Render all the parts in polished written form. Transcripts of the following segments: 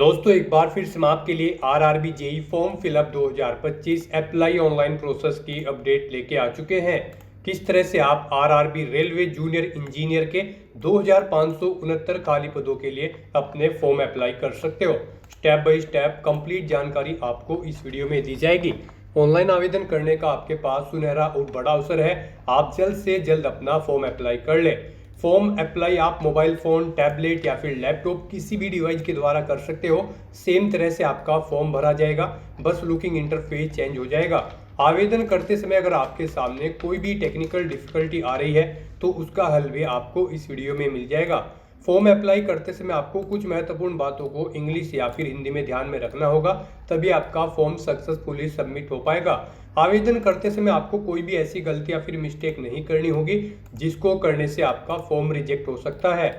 दोस्तों एक बार फिर से हम आपके लिए RRB JE form fill up 2025 apply online process की अपडेट लेके आ चुके हैं। किस तरह से आप आरआरबी रेलवे जूनियर इंजीनियर के 2569 खाली पदों के लिए अपने फॉर्म अप्लाई कर सकते हो। स्टेप बाय स्टेप कंप्लीट जानकारी आपको इस वीडियो में दी जाएगी। ऑनलाइन आवेदन करने का आपके पास सुनहरा और बड़ा अवसर है। आप जल्द से जल्द अपना फॉर्म अप्लाई कर ले। फॉर्म अप्लाई आप मोबाइल फ़ोन, टैबलेट या फिर लैपटॉप किसी भी डिवाइस के द्वारा कर सकते हो। सेम तरह से आपका फॉर्म भरा जाएगा, बस लुकिंग इंटरफेस चेंज हो जाएगा। आवेदन करते समय अगर आपके सामने कोई भी टेक्निकल डिफिकल्टी आ रही है तो उसका हल भी आपको इस वीडियो में मिल जाएगा। फॉर्म अप्लाई करते समय आपको कुछ महत्वपूर्ण बातों को इंग्लिश या फिर हिंदी में ध्यान में रखना होगा, तभी आपका फॉर्म सक्सेसफुली सबमिट हो पाएगा। आवेदन करते समय आपको कोई भी ऐसी गलती या फिर मिस्टेक नहीं करनी होगी जिसको करने से आपका फॉर्म रिजेक्ट हो सकता है।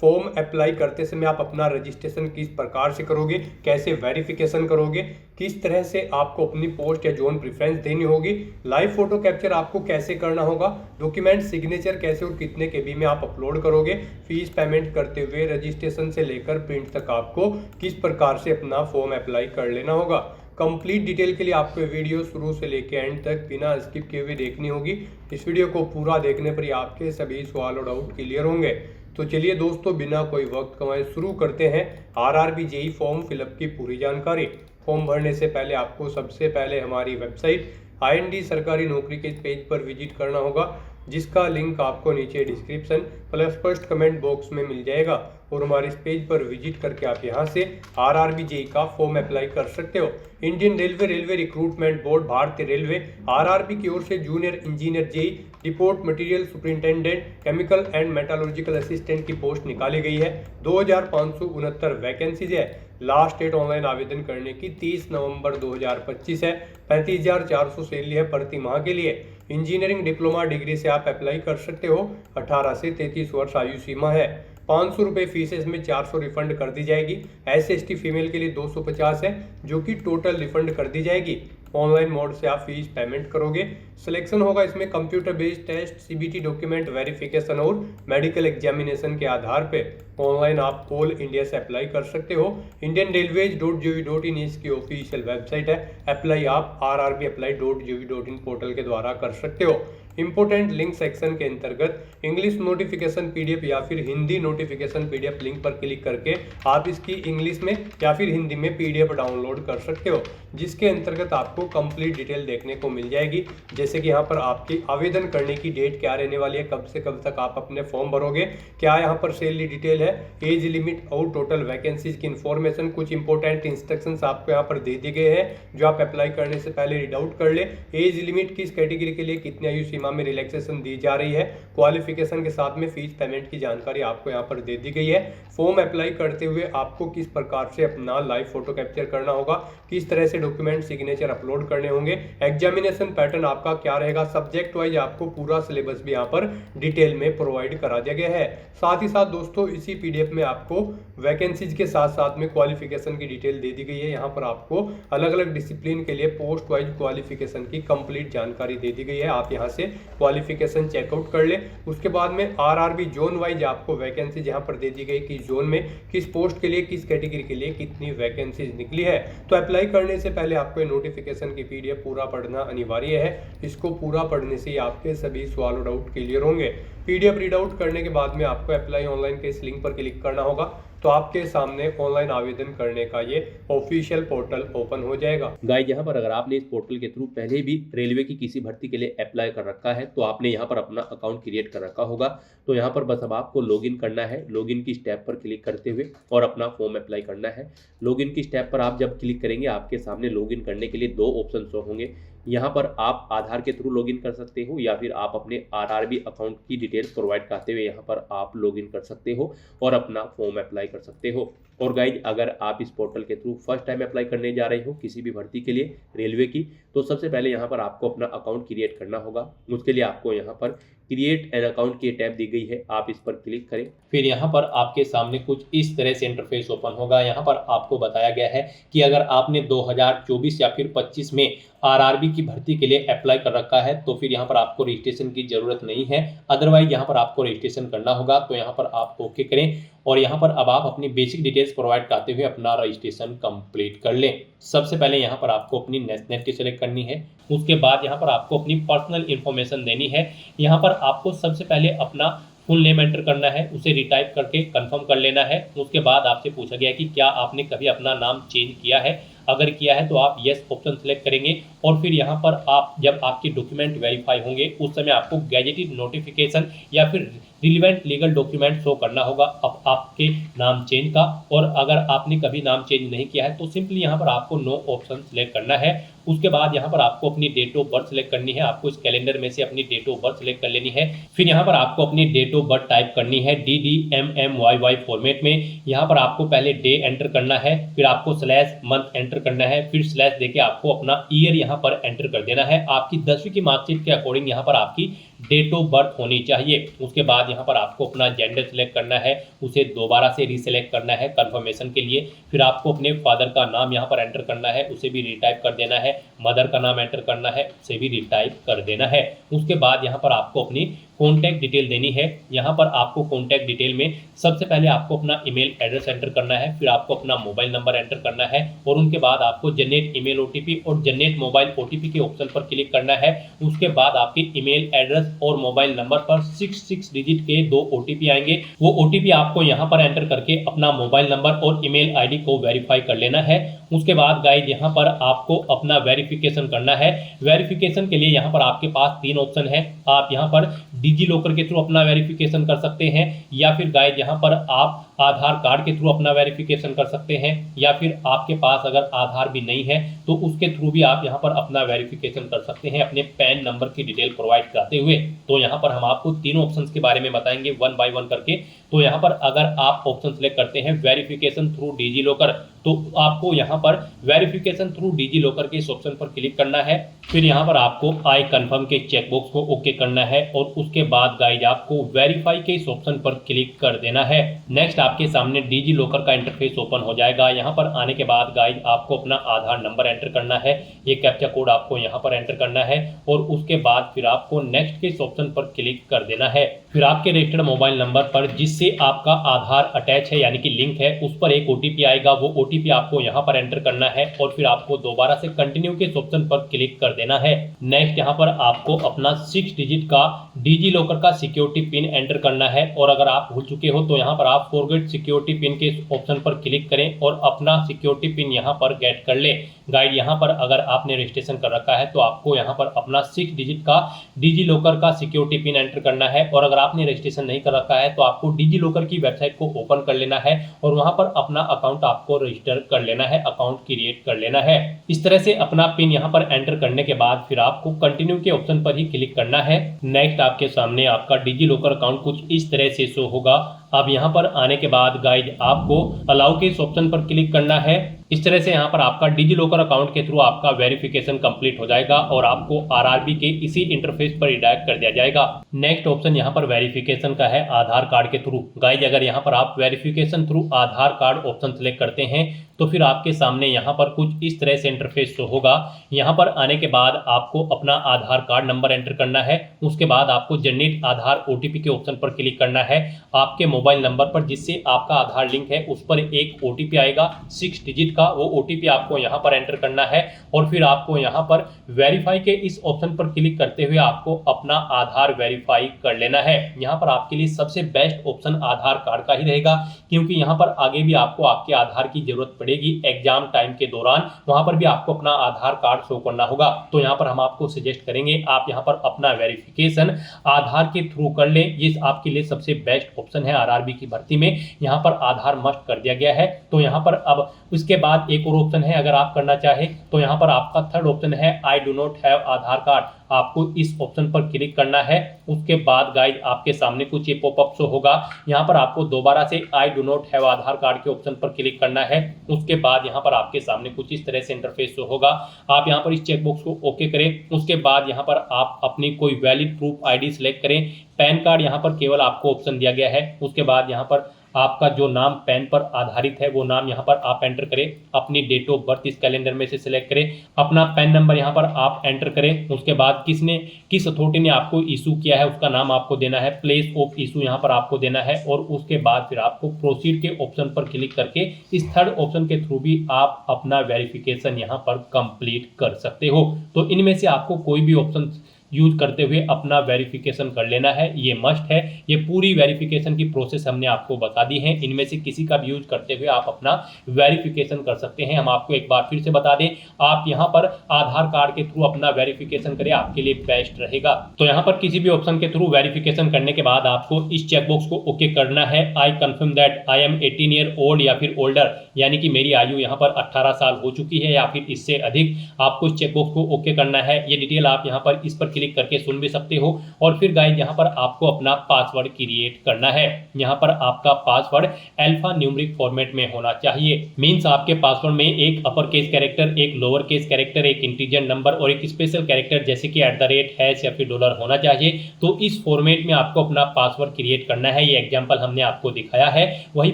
फॉर्म अप्लाई करते समय आप अपना रजिस्ट्रेशन किस प्रकार से करोगे, कैसे वेरिफिकेशन करोगे, किस तरह से आपको अपनी पोस्ट या जोन प्रेफरेंस देनी होगी, लाइव फोटो कैप्चर आपको कैसे करना होगा, डॉक्यूमेंट सिग्नेचर कैसे और कितने केबी में आप अपलोड करोगे, फीस पेमेंट करते हुए रजिस्ट्रेशन से लेकर प्रिंट तक आपको किस प्रकार से अपना फॉर्म अप्लाई कर लेना होगा। कंप्लीट डिटेल के लिए आपको वीडियो शुरू से लेकर एंड तक बिना स्किप किए हुए देखनी होगी। इस वीडियो को पूरा देखने पर ही आपके सभी सवाल और डाउट क्लियर होंगे। तो चलिए दोस्तों बिना कोई वक्त गंवाए शुरू करते हैं आरआरबी जेई फॉर्म फिलअप की पूरी जानकारी। फॉर्म भरने से पहले आपको सबसे पहले हमारी वेबसाइट IND सरकारी नौकरी के पेज पर विजिट करना होगा, जिसका लिंक आपको नीचे description plus first comment box में मिल जाएगा। और हमारे इस पेज पर विजिट करके आप यहां से आरआरबी जेई का फॉर्म अप्लाई कर सकते हो। Indian railway, railway recruitment board, भारतीय रेलवे, आरआरबी की ओर से junior engineer JE, depot material superintendent, chemical and metallurgical assistant की पोस्ट निकाली गई है। 2569 वैकेंसीज है। लास्ट डेट ऑनलाइन आवेदन करने की 30 नवंबर 2025 है। 35,400 सैलरी है प्रति माह के लिए। इंजीनियरिंग डिप्लोमा डिग्री से आप अप्लाई कर सकते हो। 18 से 33 वर्ष आयु सीमा है। 500 रुपये फीस है, इसमें 400 रिफंड कर दी जाएगी। SC/ST फीमेल के लिए 250 है, जो कि टोटल रिफंड कर दी जाएगी। ऑनलाइन मोड से आप फीस पेमेंट करोगे। सिलेक्शन होगा इसमें computer based test, CBT document verification और मेडिकल एग्जामिनेशन के आधार पे। ऑनलाइन आप ऑल इंडिया से अप्लाई कर सकते हो। indianrailways.gov.in इसकी ऑफिशियल वेबसाइट है। अप्लाई आप rrbapply.gov.in पोर्टल के द्वारा कर सकते हो। इंपोर्टेंट लिंक सेक्शन के अंतर्गत इंग्लिश नोटिफिकेशन PDF या फिर हिंदी नोटिफिकेशन PDF लिंक पर क्लिक करके आप इसकी इंग्लिश में या फिर हिंदी में PDF डाउनलोड कर सकते हो, जिसके अंतर्गत आपको कंप्लीट डिटेल देखने को मिल जाएगी। जैसे कि यहाँ पर आपकी आवेदन करने की डेट क्या रहने वाली है, कब से कब तक आप अपने फॉर्म भरोगे, क्या यहाँ पर सैलरी डिटेल है, एज लिमिट और टोटल वैकेंसीज की इन्फॉर्मेशन। कुछ इंपॉर्टेंट इंस्ट्रक्शंस आपको यहाँ पर दे दिए गए हैं जो आप अप्लाई करने से पहले रीड आउट कर ले। एज लिमिट किस कैटेगरी के लिए कितनी आयु सीमा में रिलैक्सेशन दी जा रही है, क्वालिफिकेशन के साथ में फीस पेमेंट की जानकारी आपको यहाँ पर दे दी गई है। फॉर्म अप्लाई करते हुए आपको किस प्रकार से अपना लाइव फोटो कैप्चर करना होगा, किस तरह से डॉक्यूमेंट सिग्नेचर अपलोड करने होंगे, एग्जामिनेशन पैटर्न आपका क्या रहेगा, सब्जेक्ट वाइज आपको पूरा सिलेबस भी यहाँ पर डिटेल में प्रोवाइड करा दिया गया है। साथ ही साथ दोस्तों इसी PDF में आपको वैकेंसीज के साथ साथ में क्वालिफिकेशन की डिटेल दे दी गई है। यहाँ पर आपको अलग अलग डिसिप्लिन के लिए पोस्ट वाइज क्वालिफिकेशन की कंप्लीट जानकारी दे दी गई है। आप यहाँ से क्वालिफिकेशन चेकआउट कर ले। उसके बाद में आरआरबी जोन वाइज आपको वैकेंसीज यहाँ पर दे दी गई कि जोन में किस पोस्ट के लिए, किस कैटेगरी के लिए कितनी वैकेंसीज निकली है। तो अप्लाई करने से पहले आपको नोटिफिकेशन की PDF पूरा पढ़ना अनिवार्य है। इसको पूरा पढ़ने से आपके सभी सवाल और डाउट क्लियर होंगे। PDF रीड आउट करने के बाद में आपको अप्लाई ऑनलाइन के इस लिंक पर क्लिक करना होगा, तो आपके सामने ऑनलाइन आवेदन करने का ये ऑफिशियल पोर्टल ओपन हो जाएगा। गाइस यहाँ पर अगर आपने इस पोर्टल के थ्रू पहले भी रेलवे की किसी भर्ती के लिए अप्लाई कर रखा है तो आपने यहाँ पर अपना अकाउंट क्रिएट कर रखा होगा। तो यहाँ पर बस अब आपको लॉगिन करना है। लॉगिन की स्टेप पर क्लिक करते हुए और अपना फॉर्म अप्लाई करना है। लॉगिन की स्टेप पर आप जब क्लिक करेंगे आपके सामने लॉगिन करने के लिए 2 ऑप्शन शो होंगे। यहाँ पर आप आधार के थ्रू लॉगिन कर सकते हो या फिर आप अपने आरआरबी अकाउंट की डिटेल्स प्रोवाइड करते हुए यहाँ पर आप लॉगिन कर सकते हो और अपना फॉर्म अप्लाई कर सकते हो। और गाइज अगर आप इस पोर्टल के थ्रू फर्स्ट टाइम अप्लाई करने जा रहे हो किसी भी भर्ती के लिए रेलवे की, तो सबसे पहले यहाँ पर आपको अपना अकाउंट क्रिएट करना होगा। उसके लिए आपको यहाँ पर क्रिएट एन अकाउंट की टैब दी गई है, आप इस पर क्लिक करें। फिर यहाँ पर आपके सामने कुछ इस तरह से इंटरफेस ओपन होगा। यहाँ पर आपको बताया गया है कि अगर आपने 2024 या फिर 25 में आरआरबी की भर्ती के लिए अप्लाई कर रखा है तो फिर यहाँ पर आपको रजिस्ट्रेशन की जरूरत नहीं है। अदरवाइज यहाँ पर आपको रजिस्ट्रेशन करना होगा। तो यहाँ पर आप ओके करें और यहाँ पर अब आप अपनी बेसिक डिटेल्स प्रोवाइड करते हुए अपना रजिस्ट्रेशन कंप्लीट कर लें। सबसे पहले यहाँ पर आपको अपनी नेशनलिटी सेलेक्ट करनी है। उसके बाद यहाँ पर आपको अपनी पर्सनल इन्फॉर्मेशन देनी है। यहाँ पर आपको सबसे पहले अपना फुल नेम एंटर करना है, उसे रिटाइप करके कंफर्म कर लेना है। उसके बाद आपसे पूछा गया कि क्या आपने कभी अपना नाम चेंज किया है। अगर किया है तो आप यस ऑप्शन सेलेक्ट करेंगे और फिर यहाँ पर आप जब आपके डॉक्यूमेंट वेरीफाई होंगे उस समय आपको गैजेटेड नोटिफिकेशन या फिर रिलीवेंट लीगल डॉक्यूमेंट शो करना होगा अब आपके नाम चेंज का। और अगर आपने कभी नाम चेंज नहीं किया है तो सिंपली यहाँ पर आपको नो ऑप्शन सेलेक्ट करना है। उसके बाद यहाँ पर आपको अपनी डेट ऑफ बर्थ सेलेक्ट करनी है। आपको इस कैलेंडर में से अपनी डेट ऑफ बर्थ सेलेक्ट कर लेनी है। फिर यहाँ पर आपको अपनी डेट ऑफ बर्थ टाइप करनी है DDMMYY फॉर्मेट में। यहाँ पर आपको पहले डे एंटर करना है, फिर आपको स्लैश मंथ एंटर करना है, फिर स्लैश देके आपको अपना ईयर यहाँ पर एंटर कर देना है। आपकी 10वीं की मार्कशीट के अकॉर्डिंग यहाँ पर आपकी डेट ऑफ बर्थ होनी चाहिए। उसके बाद यहाँ पर आपको अपना जेंडर सेलेक्ट करना है, उसे दोबारा से रीसेलेक्ट करना है कंफर्मेशन के लिए। फिर आपको अपने फादर का नाम यहाँ पर एंटर करना है, उसे भी रिटाइप कर देना है। मदर का नाम एंटर करना है, उसे भी रिटाइप कर देना है। उसके बाद यहाँ पर आपको अपनी कॉन्टैक्ट डिटेल देनी है। यहाँ पर आपको कॉन्टैक्ट डिटेल में सबसे पहले आपको अपना ईमेल एड्रेस एंटर करना है, फिर आपको अपना मोबाइल नंबर एंटर करना है और उनके बाद आपको जनरेट ईमेल ओटीपी और जनरेट मोबाइल ओटीपी के ऑप्शन पर क्लिक करना है। उसके बाद आपके ईमेल एड्रेस और मोबाइल नंबर पर 6 डिजिट के 2 ओटीपी आएंगे। वो ओटीपी आपको यहाँ पर एंटर करके अपना मोबाइल नंबर और ईमेल आईडी को वेरीफाई कर लेना है। उसके बाद गाइज यहाँ पर आपको अपना वेरिफिकेशन करना है। वेरिफिकेशन के लिए यहाँ पर आपके पास 3 ऑप्शन है। आप यहाँ पर डिजी लॉकर के थ्रू अपना वेरिफिकेशन कर सकते हैं, या फिर गाइज यहाँ पर आप आधार कार्ड के थ्रू अपना वेरिफिकेशन कर सकते हैं, या फिर आपके पास अगर आधार भी नहीं है तो उसके थ्रू भी आप यहाँ पर अपना वेरिफिकेशन कर सकते हैं अपने पैन नंबर की डिटेल प्रोवाइड कराते हुए। तो यहाँ पर हम आपको तीनों ऑप्शंस के बारे में बताएंगे 1 बाय 1 करके। तो यहाँ पर अगर आप ऑप्शन सेलेक्ट करते हैं वेरिफिकेशन थ्रू डिजी लॉकर, तो आपको यहाँ पर वेरिफिकेशन थ्रू डिजी लॉकर के इस ऑप्शन पर क्लिक करना है। फिर यहाँ पर आपको आई कंफर्म के चेकबॉक्स को ओके करना है और उसके बाद गाइज आपको वेरीफाई के इस ऑप्शन पर क्लिक कर देना है। नेक्स्ट आपके सामने डिजी लॉकर का इंटरफेस ओपन हो जाएगा। यहाँ पर आने के बाद गाइज आपको अपना आधार नंबर एंटर करना है, ये कैप्चा कोड आपको यहाँ पर एंटर करना है और उसके बाद फिर आपको नेक्स्ट के इस ऑप्शन पर क्लिक कर देना है। फिर आपके रजिस्टर्ड मोबाइल नंबर पर जिससे आपका आधार अटैच है यानी कि लिंक है उस पर एक ओटीपी आएगा। वो ओटीपी आपको यहाँ पर एंटर करना है और फिर आपको दोबारा से कंटिन्यू के इस ऑप्शन पर क्लिक कर देना है। नेक्स्ट यहाँ पर आपको अपना 6 डिजिट का डिजी लॉकर का सिक्योरिटी पिन एंटर करना है और अगर आप भूल चुके हो तो यहाँ पर आप फॉरगेट सिक्योरिटी पिन के ऑप्शन पर क्लिक करें और अपना सिक्योरिटी पिन यहाँ पर गेट कर ले। गाइड यहाँ पर अगर आपने रजिस्ट्रेशन कर रखा है तो आपको यहाँ पर अपना 6 डिजिट का डिजी लॉकर का सिक्योरिटी पिन एंटर करना है और अगर आपने रजिस्ट्रेशन नहीं कर रखा है तो आपको डिजी लॉकर की वेबसाइट को ओपन कर लेना है और वहां पर अपना अकाउंट आपको रजिस्टर कर लेना है, अकाउंट क्रिएट कर लेना है। इस तरह से अपना पिन यहाँ पर एंटर करने के बाद फिर आपको कंटिन्यू के ऑप्शन पर ही क्लिक करना है। नेक्स्ट आपके सामने आपका डिजी लॉकर अकाउंट कुछ इस तरह से शो होगा। अब यहाँ पर आने के बाद गाइड आपको अलाउ के इस ऑप्शन पर क्लिक करना है। इस तरह से यहाँ पर आपका डिजी लॉकर अकाउंट के थ्रू आपका वेरिफिकेशन कंप्लीट हो जाएगा और आपको आरआरबी के इसी इंटरफेस पर रिडायरेक्ट कर दिया जाएगा। नेक्स्ट ऑप्शन यहाँ पर वेरिफिकेशन का है आधार कार्ड के थ्रू। गाइज अगर यहाँ पर आप वेरिफिकेशन थ्रू आधार कार्ड ऑप्शन सेलेक्ट करते हैं तो फिर आपके सामने यहाँ पर कुछ इस तरह से इंटरफेस शो होगा। यहाँ पर आने के बाद आपको अपना आधार कार्ड नंबर एंटर करना है। उसके बाद आपको जनरेट आधार ओटीपी के ऑप्शन पर क्लिक करना है। आपके मोबाइल नंबर पर जिससे आपका आधार लिंक है उस पर एक ओटीपी आएगा 6 डिजिट का, वो ओटीपी आपको यहाँ पर एंटर करना है और फिर आपको यहाँ पर वेरीफाई के इस ऑप्शन पर क्लिक करते हुए आपको अपना आधार वेरीफाई कर लेना है। यहाँ पर आपके लिए सबसे बेस्ट ऑप्शन आधार कार्ड का ही रहेगा क्योंकि यहाँ पर आगे भी आपको आपके आधार की जरूरत पड़ेगी एग्जाम टाइम के दौरान, वहां पर भी आपको अपना आधार कार्ड शो करना होगा। तो यहाँ पर हम आपको सजेस्ट करेंगे आप यहाँ पर अपना वेरिफिकेशन आधार के थ्रू कर लें। ये आपके लिए सबसे बेस्ट ऑप्शन है। आरआरबी की भर्ती में यहाँ पर आधार मस्ट कर दिया गया है। तो यहाँ पर अब उसके बाद एक और ऑप्शन है अगर आप करना चाहे तो यहाँ पर आपका थर्ड ऑप्शन है I do not have Aadhaar card. आपको इस ऑप्शन पर क्लिक करना है। उसके बाद गाइड आपके सामने कुछ ये पॉपअप शो होगा। यहाँ पर आपको दोबारा से I do not have Aadhaar card के ऑप्शन पर क्लिक करना है। उसके बाद यहाँ पर आपके सामने कुछ इस तरह से इंटरफेस शो होगा। आप यहाँ पर इस चेकबॉक्स को ओके करें। उसके बाद यहाँ पर आप अपनी कोई वैलिड प्रूफ आईडी सेलेक्ट करें। पैन कार्ड यहाँ पर केवल आपको ऑप्शन दिया गया है। उसके बाद यहाँ पर आपका जो नाम पैन पर आधारित है वो नाम यहाँ पर आप एंटर करें, अपनी डेट ऑफ बर्थ इस कैलेंडर में से सिलेक्ट करें, अपना पैन नंबर यहाँ पर आप एंटर करें, उसके बाद किस अथॉरिटी ने आपको इशू किया है उसका नाम आपको देना है, प्लेस ऑफ इशू यहाँ पर आपको देना है, और उसके बाद फिर आपको प्रोसीड के ऑप्शन पर क्लिक करके इस थर्ड ऑप्शन के थ्रू भी आप अपना वेरिफिकेशन यहाँ पर कंप्लीट कर सकते हो। तो इनमें से आपको कोई भी ऑप्शन यूज करते हुए अपना वेरिफिकेशन कर लेना है, ये मस्ट है। ये पूरी वेरिफिकेशन की प्रोसेस हमने आपको बता दी है, इनमें से किसी का भी यूज करते हुए आप अपना वेरिफिकेशन कर सकते हैं। हम आपको एक बार फिर से बता दें, आप यहाँ पर आधार कार्ड के थ्रू अपना वेरिफिकेशन करें, आपके लिए बेस्ट रहेगा। तो यहाँ पर किसी भी ऑप्शन के थ्रू वेरिफिकेशन करने के बाद आपको इस चेकबॉक्स को ओके करना है, I confirm that I am 18 year old या फिर ओल्डर, यानी कि मेरी आयु यहाँ पर 18 साल हो चुकी है या फिर इससे अधिक। आपको इस चेकबॉक्स को ओके करना है। ये डिटेल आप यहाँ पर इस पर क्लिक करके सुन भी सकते हो। और फिर गाइस यहाँ पर आपको अपना पासवर्ड क्रिएट करना है। यहाँ पर आपका पासवर्ड अल्फा न्यूमेरिक फॉर्मेट में होना चाहिए। मींस आपके पासवर्ड में एक अपर केस कैरेक्टर, एक लोअर केस कैरेक्टर, एक इंटीजर नंबर और एक स्पेशल कैरेक्टर जैसे कि @ हैश या फिर डॉलर होना चाहिए। तो इस फॉर्मेट में आपको अपना पासवर्ड क्रिएट करना है। ये एग्जाम्पल हमने आपको दिखाया है। वही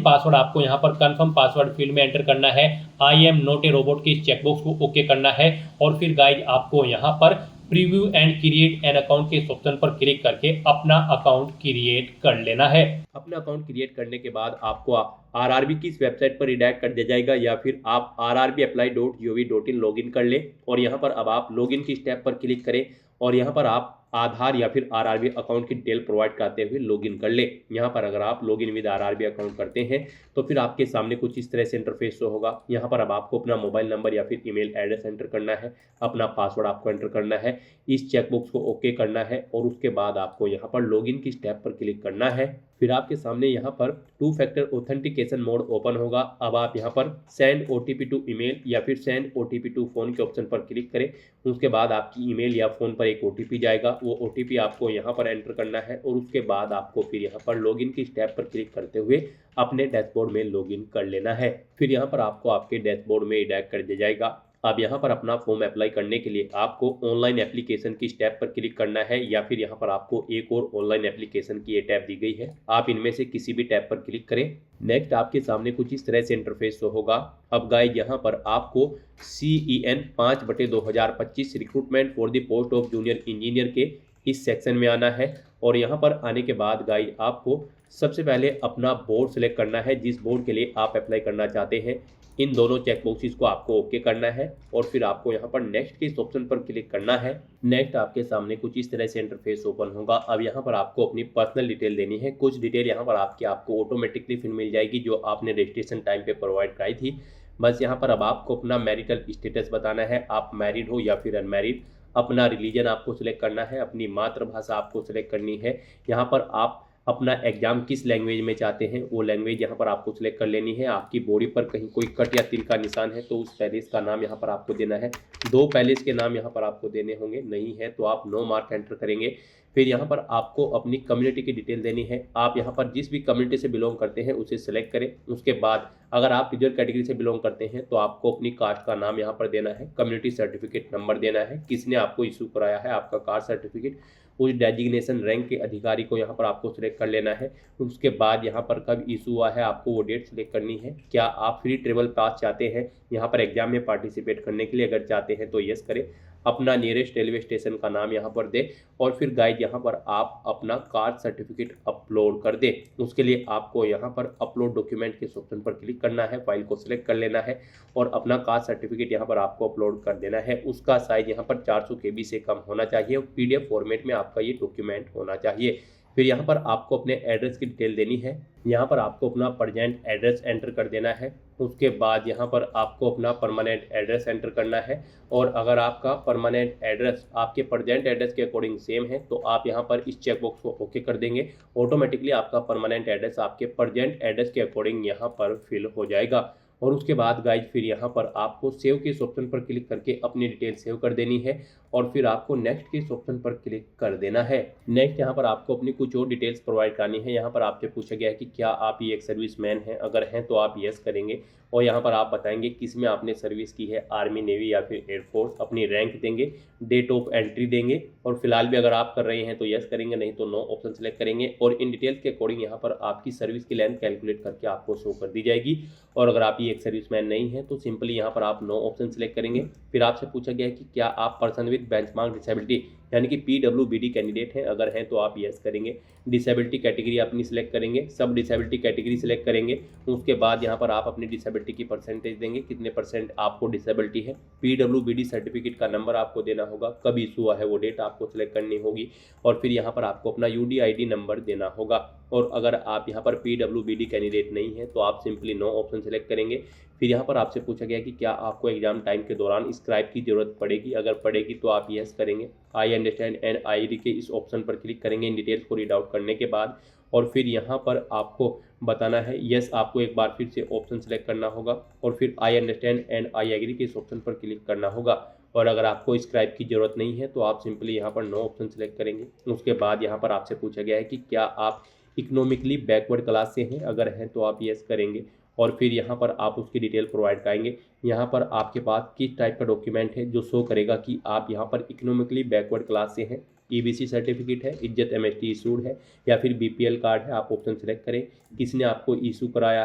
पासवर्ड आपको यहाँ पर कंफर्म पासवर्ड फील्ड में एंटर करना है। I am not a robot के इस चेकबॉक्स को ओके करना है। और फिर गाइस आपको यहाँ पर preview and create an account के इस ऑप्शन पर क्लिक करके अपना अकाउंट क्रिएट कर लेना है। अपना अकाउंट क्रिएट करने के बाद आपको आरआरबी की इस वेबसाइट पर रिडायरेक्ट कर दिया जाएगा, या फिर आप rrbapply.gov.in लॉगिन कर लें। और यहाँ पर अब आप लॉगिन की स्टेप पर क्लिक करें और यहाँ पर आप आधार या फिर आरआरबी अकाउंट की डिटेल प्रोवाइड कराते हुए लॉगिन कर ले। यहाँ पर अगर आप लॉगिन विद आरआरबी अकाउंट करते हैं तो फिर आपके सामने कुछ इस तरह से इंटरफेस शो होगा। यहाँ पर अब आपको अपना मोबाइल नंबर या फिर ईमेल एड्रेस एंटर करना है, अपना पासवर्ड आपको एंटर करना है, इस चेकबॉक्स को ओके करना है और उसके बाद आपको यहाँ पर लॉगिन की स्टेप पर क्लिक करना है। फिर आपके सामने यहाँ पर 2 फैक्टर ऑथेंटिकेशन मोड ओपन होगा। अब आप यहाँ पर सेंड OTP टू ईमेल या फिर सेंड OTP टू फोन के ऑप्शन पर क्लिक करें। उसके बाद आपकी ईमेल या फोन पर एक OTP जाएगा, वो OTP आपको यहाँ पर एंटर करना है और उसके बाद आपको फिर यहाँ पर लॉगिन की स्टेप पर क्लिक करते हुए अपने डैशबोर्ड में लॉगिन कर लेना है। फिर यहाँ पर आपको आपके डैशबोर्ड में रिडायरेक्ट कर दिया जाएगा। अब यहाँ पर अपना फॉर्म अप्लाई करने के लिए आपको ऑनलाइन एप्लीकेशन की स्टेप पर क्लिक करना है, या फिर यहाँ पर आपको एक और ऑनलाइन एप्लीकेशन की ये टैब दी गई है, आप इनमें से किसी भी टैब पर क्लिक करें। नेक्स्ट आपके सामने कुछ इस तरह से इंटरफेस शो होगा। अब गाइस यहाँ पर आपको CEN 5/2025 recruitment for the post of junior engineer के इस सेक्शन में आना है। और यहाँ पर आने के बाद गाइस आपको सबसे पहले अपना बोर्ड सेलेक्ट करना है, जिस बोर्ड के लिए आप अप्लाई करना चाहते हैं। इन दोनों चेकबॉक्सेस को आपको ओके करना है और फिर आपको यहाँ पर नेक्स्ट के इस ऑप्शन पर क्लिक करना है। नेक्स्ट आपके सामने कुछ इस तरह से इंटरफेस ओपन होगा। अब यहाँ पर आपको अपनी पर्सनल डिटेल देनी है। कुछ डिटेल यहाँ पर आपको ऑटोमेटिकली फिर मिल जाएगी जो आपने रजिस्ट्रेशन टाइम पे प्रोवाइड कराई थी। बस यहाँ पर अब आपको अपना मैरिटल स्टेटस बताना है, आप मैरिड हो या फिर अनमैरिड। अपना रिलीजन आपको सिलेक्ट करना है, अपनी मातृभाषा आपको सिलेक्ट करनी है। यहाँ पर आप अपना एग्जाम किस लैंग्वेज में चाहते हैं वो लैंग्वेज यहाँ पर आपको सिलेक्ट कर लेनी है। आपकी बॉडी पर कहीं कोई कट या तिल का निशान है तो उस पैलेस का नाम यहाँ पर आपको देना है। 2 पैलेस के नाम यहाँ पर आपको देने होंगे, नहीं है तो आप नो मार्क एंटर करेंगे। फिर यहाँ पर आपको अपनी कम्युनिटी की डिटेल देनी है। आप यहाँ पर जिस भी कम्युनिटी से बिलोंग करते हैं उसे सिलेक्ट करें। उसके बाद अगर आप रिजर्व कैटेगरी से बिलोंग करते हैं तो आपको अपनी कास्ट का नाम यहाँ पर देना है, कम्युनिटी सर्टिफिकेट नंबर देना है, किसने आपको इशू कराया है आपका कास्ट सर्टिफिकेट, उस डेजिग्नेशन रैंक के अधिकारी को यहाँ पर आपको सिलेक्ट कर लेना है। उसके बाद यहाँ पर कब इशू हुआ है आपको वो डेट सिलेक्ट करनी है। क्या आप फ्री ट्रेवल पास चाहते हैं यहाँ पर एग्जाम में पार्टिसिपेट करने के लिए, अगर चाहते हैं तो यस करें। अपना नियरेस्ट रेलवे स्टेशन का नाम यहाँ पर दें और फिर गाइड यहाँ पर आप अपना कास्ट सर्टिफिकेट अपलोड कर दें। उसके लिए आपको यहाँ पर अपलोड डॉक्यूमेंट के ऑप्शन पर क्लिक करना है, फाइल को सिलेक्ट कर लेना है और अपना कास्ट सर्टिफिकेट यहाँ पर आपको अपलोड कर देना है। उसका साइज यहाँ पर 400 KB से कम होना चाहिए और PDF फॉर्मेट में आपका ये डॉक्यूमेंट होना चाहिए। फिर यहाँ पर आपको अपने एड्रेस की डिटेल देनी है। यहाँ पर आपको अपना प्रेजेंट एड्रेस एंटर कर देना है। उसके बाद यहाँ पर आपको अपना परमानेंट एड्रेस एंटर करना है और अगर आपका परमानेंट एड्रेस आपके प्रेजेंट एड्रेस के अकॉर्डिंग सेम है तो आप यहाँ पर इस चेकबॉक्स को ओके कर देंगे। ऑटोमेटिकली आपका परमानेंट एड्रेस आपके प्रेजेंट एड्रेस के अकॉर्डिंग यहाँ पर फिल हो जाएगा। और उसके बाद गाइज फिर यहाँ पर आपको सेव के इस ऑप्शन पर क्लिक करके अपनी डिटेल सेव कर देनी है और फिर आपको नेक्स्ट के इस ऑप्शन पर क्लिक कर देना है। नेक्स्ट यहाँ पर आपको अपनी कुछ और डिटेल्स प्रोवाइड करनी है। यहाँ पर आपसे पूछा गया है कि क्या आप ये एक सर्विसमैन हैं, अगर हैं तो आप यस करेंगे और यहाँ पर आप बताएंगे किस में आपने सर्विस की है, आर्मी, नेवी या फिर एयरफोर्स, अपनी रैंक देंगे, डेट ऑफ एंट्री देंगे और फिलहाल भी अगर आप कर रहे हैं तो यस करेंगे, नहीं तो नो ऑप्शन सेलेक्ट करेंगे और इन डिटेल्स के अकॉर्डिंग यहाँ पर आपकी सर्विस की लेंथ कैलकुलेट करके आपको शो कर दी जाएगी। और अगर आप ये एक सर्विसमैन नहीं है तो सिंपली यहाँ पर आप नो ऑप्शन सेलेक्ट करेंगे। फिर आपसे पूछा गया है कि क्या आप पर्सन विद बेंचमार्क डिसेबिलिटी यानी कि PWBD कैंडिडेट हैं, अगर हैं तो आप यस करेंगे। डिसेबिलिटी कैटेगरी अपनी सिलेक्ट करेंगे, सब डिसेबिलिटी कैटेगरी सिलेक्ट करेंगे। उसके बाद यहाँ पर आप अपनी डिसेबिलिटी की परसेंटेज देंगे, कितने % आपको डिसेबिलिटी है। PWBD सर्टिफिकेट का नंबर आपको देना होगा, कब इशू हुआ है वो डेट आपको सिलेक्ट करनी होगी और फिर यहाँ पर आपको अपना UDID नंबर देना होगा। और अगर आप यहाँ पर PWBD कैंडिडेट नहीं है तो आप सिंपली नो ऑप्शन सेलेक्ट करेंगे। फिर यहाँ पर आपसे पूछा गया कि क्या आपको एग्जाम टाइम के दौरान स्क्राइब की जरूरत पड़ेगी, अगर पड़ेगी तो आप यस करेंगे। आई अंडरस्टैंड एंड आई रीड के इस ऑप्शन पर क्लिक करेंगे इन डिटेल्स को रीड आउट करने के बाद और फिर यहाँ पर आपको बताना है यस, आपको एक बार फिर से ऑप्शन सेलेक्ट करना होगा और फिर I understand and I agree के इस ऑप्शन पर क्लिक करना होगा। और अगर आपको स्क्राइब की जरूरत नहीं है तो आप सिंपली यहाँ पर नो ऑप्शन सेलेक्ट करेंगे। उसके बाद यहाँ पर आपसे पूछा गया है कि क्या आप इकोनॉमिकली बैकवर्ड क्लास से हैं, अगर हैं तो आप यस करेंगे और फिर यहाँ पर आप उसकी डिटेल प्रोवाइड कराएंगे। यहाँ पर आपके पास किस टाइप का डॉक्यूमेंट है जो शो करेगा कि आप यहाँ पर इकोनॉमिकली बैकवर्ड क्लास से हैं। EBC सर्टिफिकेट है, इज्जत MST इशूड है या फिर BPL कार्ड है, आप ऑप्शन सेलेक्ट करें। किसने आपको इशू कराया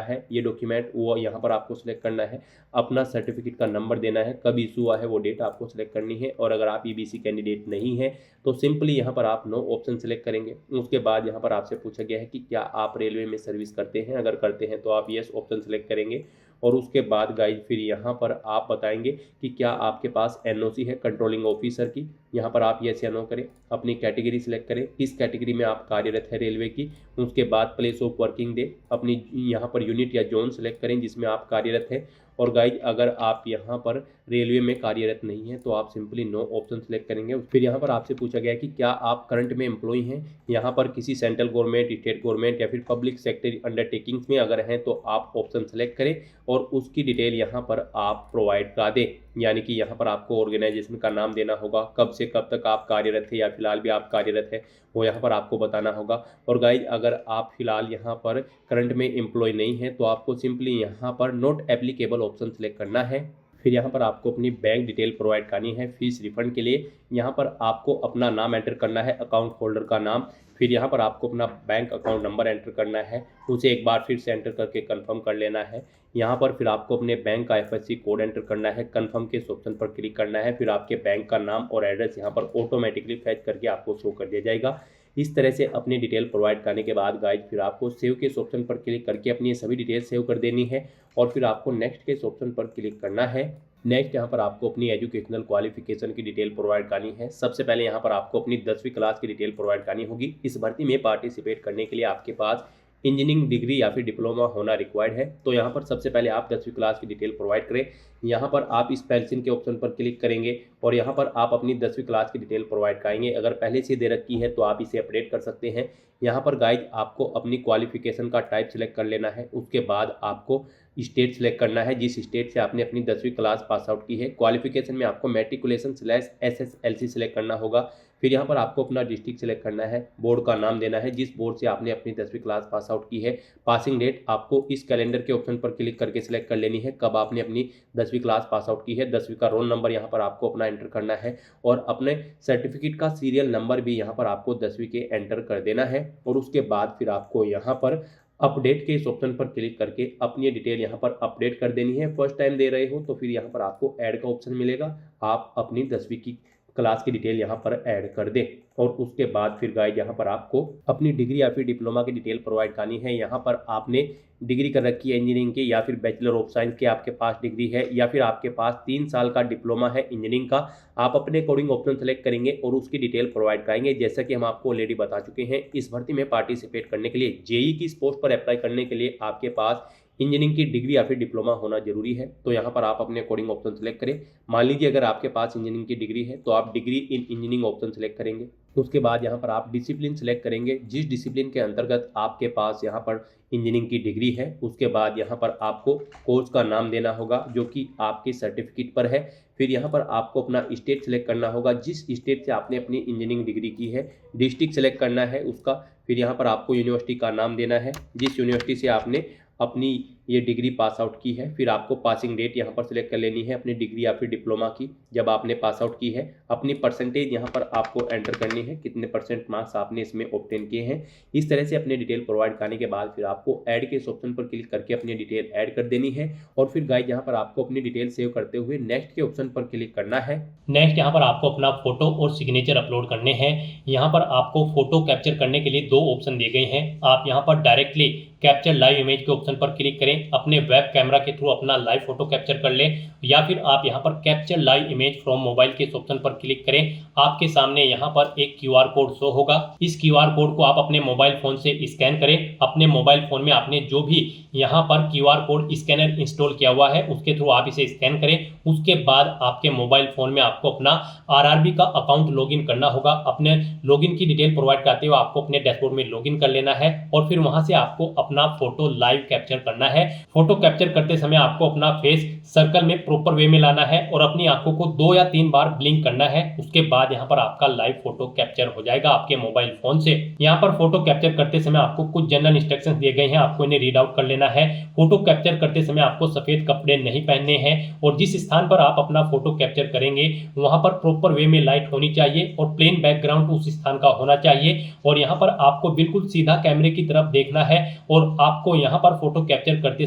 है ये डॉक्यूमेंट वो यहाँ पर आपको सिलेक्ट करना है। अपना सर्टिफिकेट का नंबर देना है, कब इशू हुआ है वो डेट आपको सिलेक्ट करनी है। और अगर आप EBC कैंडिडेट नहीं है तो सिंपली यहाँ पर आप नो ऑप्शन सेलेक्ट करेंगे। उसके बाद यहाँ पर आपसे पूछा गया है कि क्या आप रेलवे में सर्विस करते हैं, अगर करते हैं तो आप यस ऑप्शन सेलेक्ट करेंगे। और उसके बाद गाइज फिर यहाँ पर आप बताएंगे कि क्या आपके पास NOC है कंट्रोलिंग ऑफिसर की, यहाँ पर आप यस या नो करें। अपनी कैटेगरी सिलेक्ट करें, किस कैटेगरी में आप कार्यरत है रेलवे की। उसके बाद प्लेस ऑफ वर्किंग डे, अपनी यहाँ पर यूनिट या जोन सेलेक्ट करें जिसमें आप कार्यरत हैं। और गाइज अगर आप यहाँ पर रेलवे में कार्यरत नहीं है तो आप सिंपली नो ऑप्शन सेलेक्ट करेंगे। फिर यहाँ पर आपसे पूछा गया है कि क्या आप करंट में एम्प्लॉय हैं, यहाँ पर किसी सेंट्रल गवर्नमेंट, स्टेट गवर्नमेंट या फिर पब्लिक सेक्टर अंडरटेकिंग्स में, अगर हैं तो आप ऑप्शन सेलेक्ट करें और उसकी डिटेल यहाँ पर आप प्रोवाइड करा दें। यानी कि यहाँ पर आपको ऑर्गेनाइजेशन का नाम देना होगा, कब से कब तक आप कार्यरत थे या फिलहाल भी आप कार्यरत है वो यहाँ पर आपको बताना होगा। और गाइज अगर आप फिलहाल यहाँ पर करंट में एम्प्लॉय नहीं है तो आपको सिंपली यहाँ पर नॉट एप्लीकेबल ऑप्शन सेलेक्ट करना है। फिर यहाँ पर आपको अपनी बैंक डिटेल प्रोवाइड करनी है फीस रिफंड के लिए। यहाँ पर आपको अपना नाम एंटर करना है, अकाउंट होल्डर का नाम। फिर यहाँ पर आपको अपना बैंक अकाउंट नंबर एंटर करना है, उसे एक बार फिर से एंटर करके कंफर्म कर लेना है। यहाँ पर फिर आपको अपने बैंक का FSC कोड एंटर करना है, कंफर्म के इस ऑप्शन पर क्लिक करना है। फिर आपके बैंक का नाम और एड्रेस यहाँ पर ऑटोमेटिकली फैच करके आपको शो कर दिया जाएगा। इस तरह से अपनी डिटेल प्रोवाइड करने के बाद गाइज फिर आपको सेव के इस ऑप्शन पर क्लिक करके अपनी ये सभी डिटेल सेव कर देनी है और फिर आपको नेक्स्ट के इस ऑप्शन पर क्लिक करना है। नेक्स्ट यहाँ पर आपको अपनी एजुकेशनल क्वालिफिकेशन की डिटेल प्रोवाइड करनी है। सबसे पहले यहाँ पर आपको अपनी 10वीं क्लास की डिटेल प्रोवाइड करनी होगी। इस भर्ती में पार्टिसिपेट करने के लिए आपके पास इंजीनियरिंग डिग्री या फिर डिप्लोमा होना रिक्वायर्ड है। तो यहाँ पर सबसे पहले आप 10वीं क्लास की डिटेल प्रोवाइड करें। यहाँ पर आप स्पेल्सिंग के ऑप्शन पर क्लिक करेंगे और यहाँ पर आप अपनी 10वीं क्लास की डिटेल प्रोवाइड कराएंगे। अगर पहले से दे रखी है तो आप इसे अपडेट कर सकते हैं। यहाँ पर गाइज आपको अपनी क्वालिफिकेशन का टाइप सेलेक्ट कर लेना है। उसके बाद आपको स्टेट सेलेक्ट करना है, जिस स्टेट से आपने अपनी 10वीं क्लास पास आउट की है। क्वालिफिकेशन में आपको मैट्रिकुलेशन/SSLC सेलेक्ट करना होगा। फिर यहाँ पर आपको अपना डिस्ट्रिक्ट सेलेक्ट करना है, बोर्ड का नाम देना है जिस बोर्ड से आपने अपनी 10वीं क्लास पास आउट की है। पासिंग डेट आपको इस कैलेंडर के ऑप्शन पर क्लिक करके सिलेक्ट कर लेनी है, कब आपने अपनी 10वीं क्लास पास आउट की है। 10वीं का रोल नंबर यहाँ पर आपको अपना एंटर करना है और अपने सर्टिफिकेट का सीरियल नंबर भी यहाँ पर आपको 10वीं के एंटर कर देना है। और उसके बाद फिर आपको यहाँ पर अपडेट के इस ऑप्शन पर क्लिक करके अपनी डिटेल यहाँ पर अपडेट कर देनी है। फर्स्ट टाइम दे रहे हो तो फिर यहाँ पर आपको ऐड का ऑप्शन मिलेगा, आप अपनी 10वीं की क्लास की डिटेल यहाँ पर ऐड कर दें। और उसके बाद फिर गाइड यहाँ पर आपको अपनी डिग्री या फिर डिप्लोमा की डिटेल प्रोवाइड करनी है। यहाँ पर आपने डिग्री कर रखी है इंजीनियरिंग की या फिर बैचलर ऑफ साइंस के आपके पास डिग्री है या फिर आपके पास 3 साल का डिप्लोमा है इंजीनियरिंग का, आप अपने अकॉर्डिंग ऑप्शन सेलेक्ट करेंगे और उसकी डिटेल प्रोवाइड कराएंगे। जैसा कि हम आपको ऑलरेडी बता चुके हैं, इस भर्ती में पार्टिसिपेट करने के लिए जेई की इस पोस्ट पर अप्लाई करने के लिए आपके पास इंजीनियरिंग की डिग्री या फिर डिप्लोमा होना जरूरी है। तो यहाँ पर आप अपने अकॉर्डिंग ऑप्शन सेलेक्ट करें। मान लीजिए अगर आपके पास इंजीनियरिंग की डिग्री है तो आप degree in engineering option select करेंगे। उसके बाद यहाँ पर आप डिसिप्लिन सेलेक्ट करेंगे, जिस डिसिप्लिन के अंतर्गत आपके पास यहाँ पर इंजीनियरिंग की डिग्री है। उसके बाद यहाँ पर आपको कोर्स का नाम देना होगा जो कि आपके सर्टिफिकेट पर है। फिर यहाँ पर आपको अपना स्टेट सेलेक्ट करना होगा, जिस स्टेट से आपने अपनी इंजीनियरिंग डिग्री की है। डिस्ट्रिक्ट सेलेक्ट करना है उसका। फिर यहाँ पर आपको यूनिवर्सिटी का नाम देना है, जिस यूनिवर्सिटी से आपने अपनी ये डिग्री पास आउट की है। फिर आपको पासिंग डेट यहाँ पर सिलेक्ट कर लेनी है अपनी डिग्री या फिर डिप्लोमा की, जब आपने पास आउट की है। अपनी परसेंटेज यहाँ पर आपको एंटर करनी है, कितने परसेंट मार्क्स आपने इसमें ऑब्टेन किए हैं। इस तरह से अपने डिटेल प्रोवाइड करने के बाद फिर आपको ऐड के इस ऑप्शन पर क्लिक करके अपनी डिटेल ऐड कर देनी है। और फिर गाइस यहाँ पर आपको अपनी डिटेल सेव करते हुए नेक्स्ट के ऑप्शन पर क्लिक करना है। नेक्स्ट यहाँ पर आपको अपना फोटो और सिग्नेचर अपलोड करने हैं। यहाँ पर आपको फोटो कैप्चर करने के लिए 2 ऑप्शन दिए गए हैं। आप यहाँ पर डायरेक्टली कैप्चर लाइव इमेज के ऑप्शन पर क्लिक करें, अपने वेब कैमरा के थ्रू अपना लाइव फोटो कैप्चर कर लें, या फिर आप यहाँ पर capture live image from mobile के इस ऑप्शन पर क्लिक करें। आपके सामने यहाँ पर एक QR कोड शो होगा। इस QR कोड को आप अपने मोबाइल फोन से स्कैन करें। अपने मोबाइल फोन में आपने जो भी यहाँ पर QR कोड स्कैनर इंस्टॉल किया हुआ है उसके थ्रू आप इसे स्कैन करें। उसके बाद आपके मोबाइल फोन में आपको अपना RRB का अकाउंट लॉगिन करना होगा। अपने लॉगिन की डिटेल प्रोवाइड करते हुए आपको अपने डैशबोर्ड में लॉगिन कर लेना है और फिर वहां से आपको अपना फोटो लाइव कैप्चर करना है। फोटो कैप्चर करते समय आपको अपना फेस सर्कल में प्रॉपर वे में लाना है और अपनी आंखों को 2 या 3 बार ब्लिंक करना है। उसके बाद यहाँ पर आपका लाइव फोटो कैप्चर हो जाएगा आपके मोबाइल फोन से। यहाँ पर फोटो कैप्चर करते समय आपको कुछ जनरल इंस्ट्रक्शंस दिए गए हैं, आपको इन्हें रीड आउट कर लेना है। फोटो कैप्चर करते समय आपको सफेद कपड़े नहीं पहनने हैं और जिस स्थान पर आप अपना फोटो कैप्चर करेंगे वहां पर प्रॉपर वे में लाइट होनी चाहिए और प्लेन बैकग्राउंड उस स्थान का होना चाहिए। और यहाँ पर आपको बिल्कुल सीधा कैमरे की तरफ देखना है और आपको यहाँ पर फोटो कैप्चर करते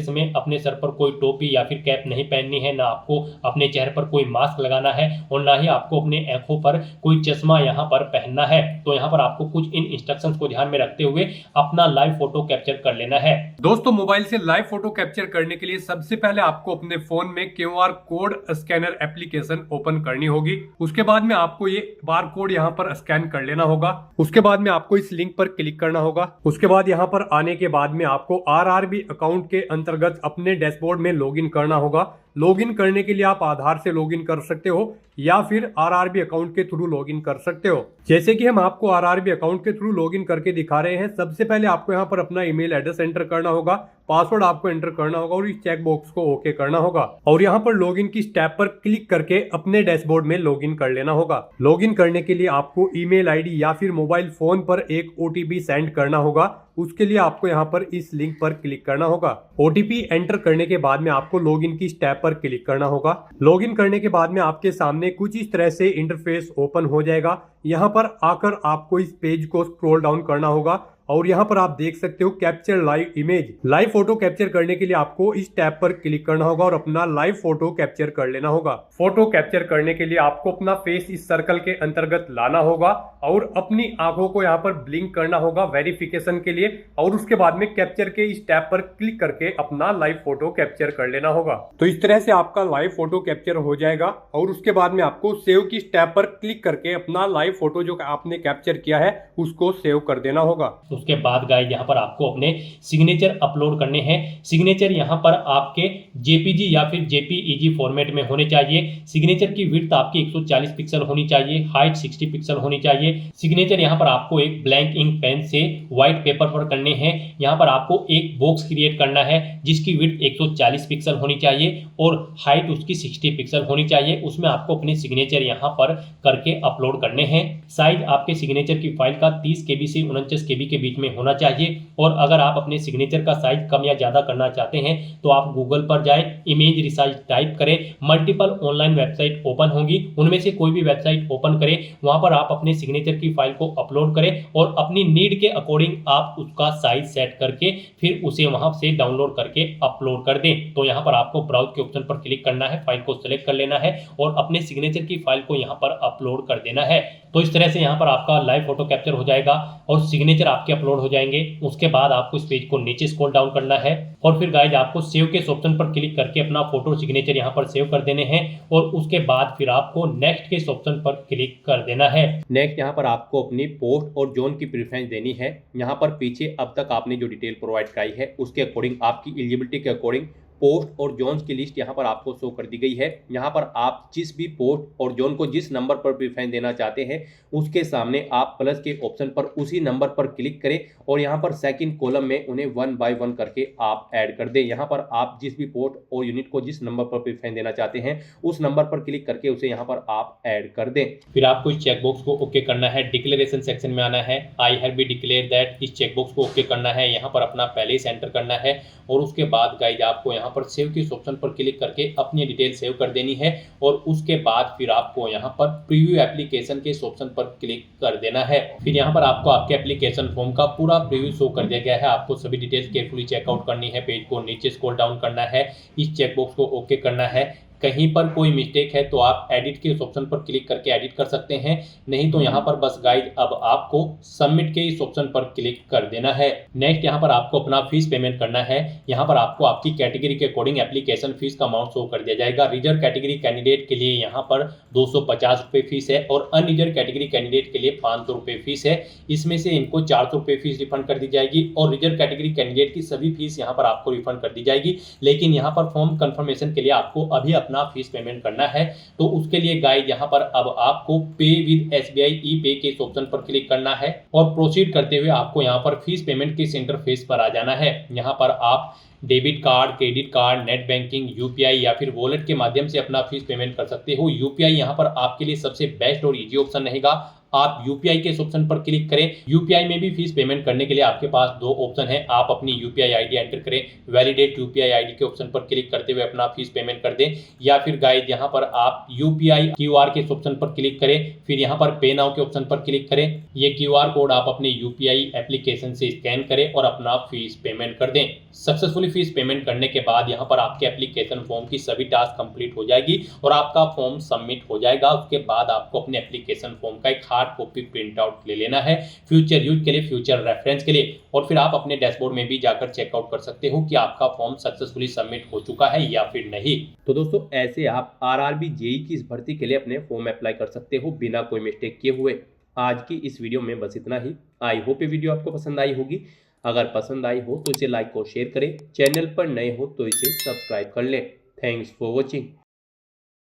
समय अपने सर पर कोई टोपी या फिर कैप नहीं पहननी है, ना आपको अपने चेहरे पर कोई मास्क लगाना है और ना ही आपको अपने आंखों पर कोई चश्मा यहाँ पर पहनना है। तो यहाँ पर आपको कुछ इन इंस्ट्रक्शंस को ध्यान में रखते हुए अपना लाइव फोटो कैप्चर कर लेना है। दोस्तों, मोबाइल से लाइव फोटो कैप्चर करने के लिए सबसे पहले आपको अपने फोन में QR code scanner application open करनी होगी। उसके बाद में आपको ये बार कोड यहाँ पर स्कैन कर लेना होगा। उसके बाद में आपको इस लिंक पर क्लिक करना होगा। उसके बाद यहाँ पर आने के बाद में आपको RRB अकाउंट के अंतर्गत अपने डैशबोर्ड में लॉगिन करना होगा। लॉगिन करने के लिए आप आधार से लॉगिन कर सकते हो या फिर RRB अकाउंट के थ्रू लॉगिन कर सकते हो। जैसे कि हम आपको RRB अकाउंट के थ्रू लॉगिन करके दिखा रहे हैं। सबसे पहले आपको यहाँ पर अपना ईमेल एड्रेस एंटर करना होगा, पासवर्ड आपको एंटर करना होगा और इस चेक बॉक्स को ओके करना होगा और यहाँ पर लॉगिन की स्टेप पर क्लिक करके अपने डैशबोर्ड में लॉगिन कर लेना होगा। लॉगिन करने के लिए आपको ईमेल आईडी या फिर मोबाइल फोन पर एक OTP सेंड करना होगा। उसके लिए आपको यहाँ पर इस लिंक पर क्लिक करना होगा। OTP एंटर करने के बाद में आपको लॉगिन की स्टेप पर क्लिक करना होगा। लॉगिन करने के बाद में आपके सामने कुछ इस तरह से इंटरफेस ओपन हो जाएगा। यहाँ पर आकर आपको इस पेज को स्क्रॉल डाउन करना होगा और यहाँ पर आप देख सकते हो capture live image. Live photo capture करने के लिए आपको इस टैब पर क्लिक करना होगा और अपना लाइव फोटो कैप्चर कर लेना होगा। फोटो कैप्चर करने के लिए आपको अपना फेस इस सर्कल के अंतर्गत लाना होगा और अपनी आंखों को यहाँ पर ब्लिंक करना होगा वेरिफिकेशन के लिए और उसके बाद में कैप्चर के इस टैब पर क्लिक करके अपना लाइव फोटो कैप्चर कर लेना होगा। तो इस तरह से आपका लाइव फोटो कैप्चर हो जाएगा और उसके बाद में आपको सेव की टैब पर क्लिक करके अपना लाइव फोटो जो आपने कैप्चर किया है उसको सेव कर देना होगा। उसके बाद गाइस यहाँ पर आपको अपने सिग्नेचर अपलोड करने हैं। सिग्नेचर यहाँ पर आपके JPG या फिर JPEG फॉर्मेट में होने चाहिए। सिग्नेचर की विड्थ आपकी 140 पिक्सल होनी चाहिए, हाइट 60 पिक्सल होनी चाहिए। सिग्नेचर यहाँ पर आपको एक ब्लैंक इंक पेन से व्हाइट पेपर पर करने हैं। यहाँ पर आपको एक बॉक्स क्रिएट करना है जिसकी विड्थ 140 पिक्सल होनी चाहिए और हाइट उसकी 60 पिक्सल होनी चाहिए। उसमें आपको अपने सिग्नेचर यहाँ पर करके अपलोड करने हैं। साइज आपके सिग्नेचर की फाइल का 30 KB से 49 KB के बीच में होना चाहिए और अगर आप अपने सिग्नेचर का साइज कम या ज्यादा करना चाहते हैं तो आप गूगल पर जाएं, इमेज रिसाइज टाइप करें, मल्टीपल ऑनलाइन वेबसाइट ओपन होंगी, उनमें से कोई भी वेबसाइट ओपन करें, वहां पर आप अपने सिग्नेचर की फाइल को अपलोड करें और अपनी नीड के अकॉर्डिंग आप उसका साइज सेट करके फिर उसे वहां से डाउनलोड करके अपलोड कर दें। तो यहाँ पर आपको ब्राउज के ऑप्शन पर क्लिक करना है, फाइल को सिलेक्ट कर लेना है और अपने सिग्नेचर की फाइल को यहाँ पर अपलोड कर देना है। तो इस तरह से यहाँ पर आपका लाइव फोटो कैप्चर हो जाएगा और सिग्नेचर आपके अपलोड हो जाएंगे। उसके बाद आपको इस पेज को नीचे स्क्रॉल डाउन करना है और फिर गाइज आपको सेव के ऑप्शन पर क्लिक करके अपना फोटो सिग्नेचर यहाँ पर सेव कर देने हैं और उसके बाद फिर आपको नेक्स्ट के ऑप्शन पर क्लिक कर देना है। नेक्स्ट यहाँ पर आपको अपनी पोस्ट और जोन की प्रेफरेंस देनी है। यहाँ पर पीछे अब तक आपने जो डिटेल प्रोवाइड कराई है उसके अकॉर्डिंग, आपकी एलिजिबिलिटी के अकॉर्डिंग पोस्ट और जोन्स की लिस्ट यहाँ पर आपको शो कर दी गई है। यहाँ पर आप जिस भी पोस्ट और जोन को जिस नंबर पर प्रेफरेंस देना चाहते हैं उसके सामने आप प्लस के ऑप्शन पर उसी नंबर पर क्लिक करें और यहाँ पर सेकंड कॉलम में उन्हें 1 बाय 1 करके आप ऐड कर दें। यहाँ पर आप जिस भी पोस्ट और यूनिट को जिस नंबर पर प्रेफरेंस देना चाहते हैं उस नंबर पर क्लिक करके उसे यहाँ पर आप ऐड कर दें। फिर आपको इस चेकबॉक्स को ओके करना है, डिक्लेरेशन सेक्शन में आना है, I have be declare that, इस चेकबॉक्स को ओके करना है, यहाँ पर अपना पहले ही एंटर करना है और उसके बाद गाइज आपको यहाँ पर सेव के ऑप्शन पर क्लिक करके अपनी डिटेल सेव कर देनी है और उसके बाद फिर आपको यहाँ पर प्रीव्यू एप्लीकेशन के ऑप्शन पर क्लिक कर देना है। फिर यहाँ पर आपको आपके एप्लीकेशन फॉर्म का पूरा प्रीव्यू शो कर दिया गया है। आपको सभी डिटेल्स केयरफुली चेकआउट करनी है, पेज को नीचे स्क्रॉल डाउन करना है, इस चेकबॉक्स को ओके करना है। कहीं पर कोई मिस्टेक है तो आप एडिट के इस ऑप्शन पर क्लिक करके एडिट कर सकते हैं, नहीं तो यहाँ पर बस गाइड अब आपको सबमिट के इस ऑप्शन पर क्लिक कर देना है। नेक्स्ट यहाँ पर आपको अपना फीस पेमेंट करना है। यहाँ पर आपको आपकी कैटेगरी के अकॉर्डिंग एप्लीकेशन फीस का अमाउंट शो कर दिया जाएगा। रिजर्व कैटेगरी कैंडिडेट के लिए यहाँ पर 250 रुपये फीस है और अनरिजर्व कैटेगरी कैंडिडेट के लिए 500 रुपये फीस है। इसमें से इनको 400 रुपये फीस रिफंड कर दी जाएगी और रिजर्व कैटेगरी कैंडिडेट की सभी फीस यहाँ पर आपको रिफंड कर दी जाएगी। लेकिन यहाँ पर फॉर्म कंफर्मेशन के लिए आपको अभी अपना फीस पेमेंट करना है, तो उसके लिए गाइड यहाँ पर अब आपको पे विद SBI ई पे के ऑप्शन पर क्लिक करना है और प्रोसीड करते हुए आपको यहाँ पर फीस पेमेंट के इंटरफेस पर आ जाना है। यहाँ पर आप debit card, credit card, net banking, UPI या फिर वॉलेट के माध्यम से अपना फीस पेमेंट कर सकते हो। UPI यहाँ पर आपके लिए सबसे बेस्ट और इजी ऑप्शन रहेगा। आप UPI के इस ऑप्शन पर क्लिक करें। UPI में भी फीस पेमेंट करने के लिए आपके पास दो ऑप्शन है। आप अपनी UPI ID एंटर करें, वैलिडेट UPI ID के ऑप्शन पर क्लिक करते हुए अपना फीस पेमेंट कर दें, या फिर गाइड यहाँ पर आप UPI QR के इस ऑप्शन पर क्लिक करें, फिर यहाँ पर पे नाउ के ऑप्शन पर क्लिक करें। ये QR कोड आप अपने UPI एप्लीकेशन से स्कैन करें और अपना फीस पेमेंट कर दें। सक्सेसफुली फीस पेमेंट करने के बाद यहाँ पर आपके एप्लीकेशन फॉर्म की सभी टास्क कंप्लीट हो जाएगी और आपका फॉर्म सबमिट हो जाएगा। उसके बाद आपको अपने एप्लीकेशन फॉर्म का एक हार्ड कॉपी प्रिंट आउट ले लेना है फ्यूचर यूज के लिए, फ्यूचर रेफरेंस के लिए, और फिर आप अपने डैशबोर्ड में भी जाकर चेकआउट कर सकते हो कि आपका फॉर्म सक्सेसफुली सबमिट हो चुका है या फिर नहीं। तो दोस्तों ऐसे आप RRB JEE की इस भर्ती के लिए अपने फॉर्म अप्लाई कर सकते हो बिना कोई मिस्टेक किए हुए। आज की इस वीडियो में बस इतना ही। आई होप ये वीडियो आपको पसंद आई होगी। अगर पसंद आई हो तो इसे लाइक और शेयर करें, चैनल पर नए हो तो इसे सब्सक्राइब कर लें। Thanks for watching.